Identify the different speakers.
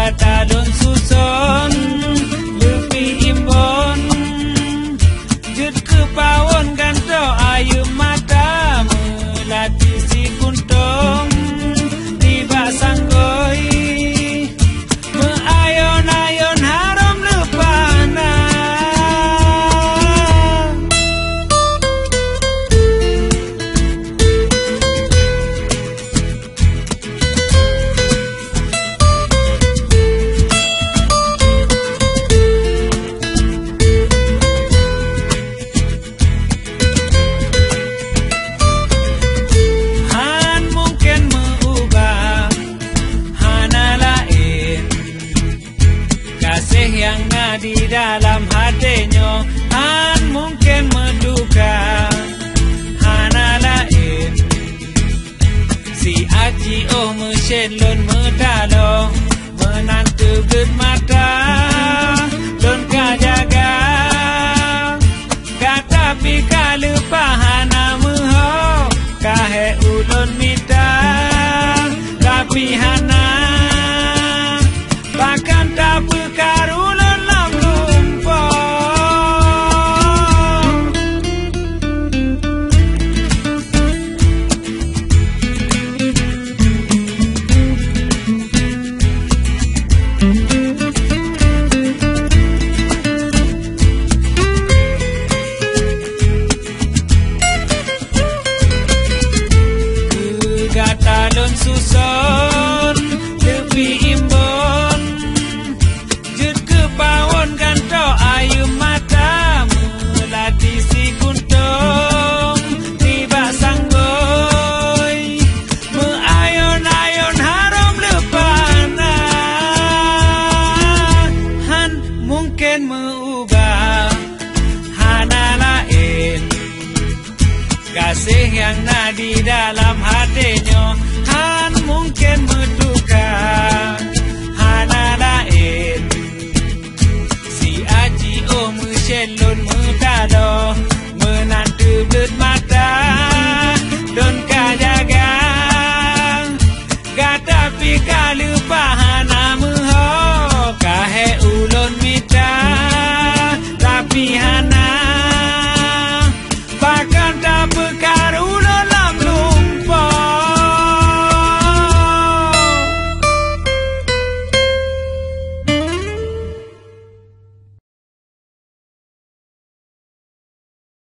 Speaker 1: gata don susun lebih imbon jut kepawon ganto ayu mata melati si kuntung tiba sanggoi meayon-ayon harum lepana yang ada di dalam hatinya Han mungkin menduga Hana lain si Aji oh mesin lon medalo menantu ged mata lon kajaga kata pika lupa Hana meho kahe ulon minta tapi Hana bahkan tak berkaru talon susun lebih imbon jut kepawon ganto ayu mata melati si kuntung tiba sanggoi meayon-ayon harum lepana Han mungkin mengubah Hana lain kasih yang ada di dalam hatinya Han mungkin menduga Hana lain si Aji oh mesin lon medalo menantu belut mata don